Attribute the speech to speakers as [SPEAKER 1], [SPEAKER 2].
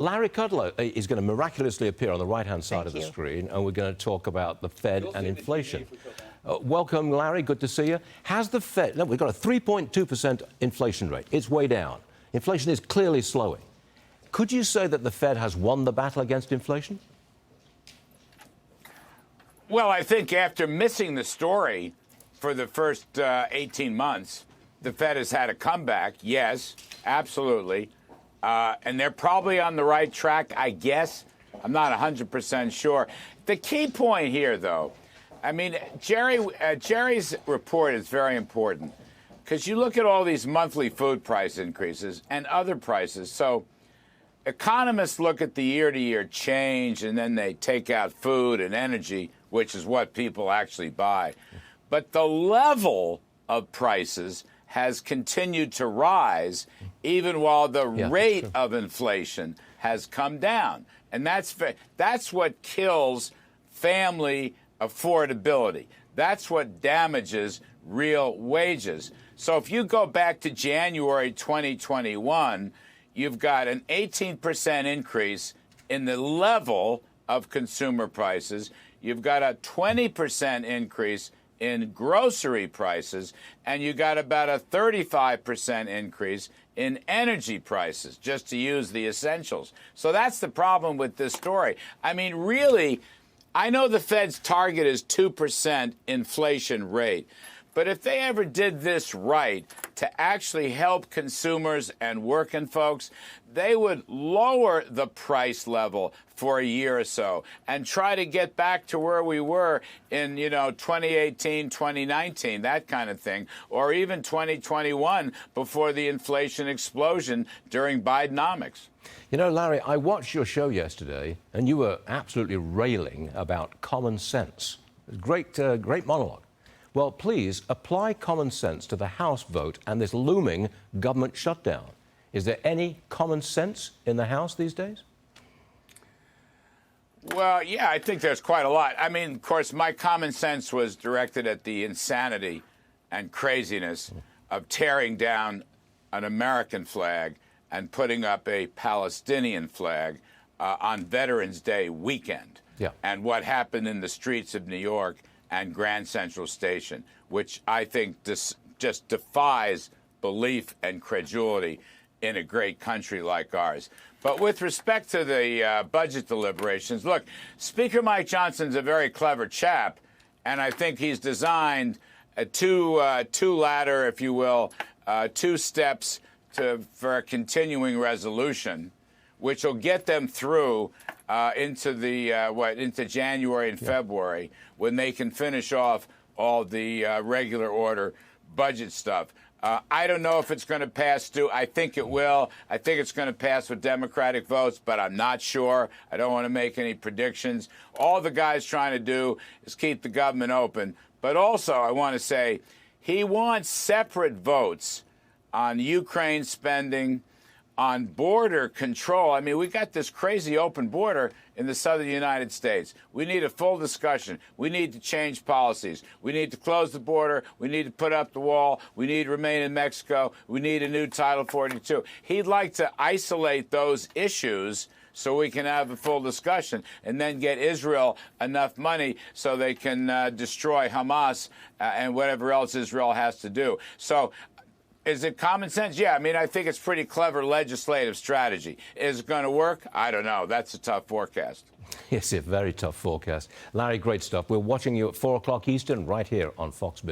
[SPEAKER 1] Larry Kudlow is going to miraculously appear on the right-hand side of the screen, and we're going to talk about the Fed and inflation. Welcome, Larry. Good to see you. Has the Fed... No, we've got a 3.2% inflation rate. It's way down. Inflation is clearly slowing. Could you say that the Fed has won the battle against inflation?
[SPEAKER 2] Well, I think after missing the story for the first 18 months, the Fed has had a comeback. Yes, absolutely. And they're probably on the right track, I guess. I'm not 100% sure. The key point here, though, I mean, Jerry's report is very important because you look at all these monthly food price increases and other prices. So economists look at the year-to-year change, and then they take out food and energy, which is what people actually buy. But the level of prices has continued to rise even while the rate of inflation has come down. And that's what kills family affordability. That's what damages real wages. So if you go back to January 2021, you've got an 18% increase in the level of consumer prices. You've got a 20% increase in grocery prices, and you got about a 35% increase in energy prices, just to use the essentials. So that's the problem with this story. I mean, really, I know the Fed's target is 2% inflation rate, but if they ever did this right to actually help consumers and working folks, they would lower the price level for a year or so and try to get back to where we were in, 2018, 2019, that kind of thing, or even 2021 before the inflation explosion during Bidenomics.
[SPEAKER 1] You know, Larry, I watched your show yesterday, and you were absolutely railing about common sense. Great monologue. Well, please apply common sense to the House vote and this looming government shutdown. Is there any common sense in the House these days?
[SPEAKER 2] Well, yeah, I think there's quite a lot. I mean, of course, my common sense was directed at the insanity and craziness of tearing down an American flag and putting up a Palestinian flag on Veterans Day weekend. Yeah. And what happened in the streets of New York and Grand Central Station, which I think just defies belief and credulity in a great country like ours. But with respect to the budget deliberations, look, Speaker Mike Johnson's a very clever chap, and I think he's designed a two-ladder, if you will, two steps for a continuing resolution, which will get them through into January and February, when they can finish off all the regular order budget stuff. I don't know if it's going to pass through. I think it will. I think it's going to pass with Democratic votes, but I'm not sure. I don't want to make any predictions. All the guy's trying to do is keep the government open. But also, I want to say, he wants separate votes on Ukraine spending, on border control. I mean, we got this crazy open border in the southern United States. We need a full discussion. We need to change policies. We need to close the border. We need to put up the wall. We need to remain in Mexico. We need a new Title 42. He'd like to isolate those issues so we can have a full discussion and then get Israel enough money so they can destroy Hamas and whatever else Israel has to do. So is it common sense? Yeah, I mean, I think it's pretty clever legislative strategy. Is it going to work? I don't know. That's a tough forecast.
[SPEAKER 1] Yes, a very tough forecast. Larry, great stuff. We're watching you at 4 o'clock Eastern right here on Fox Business.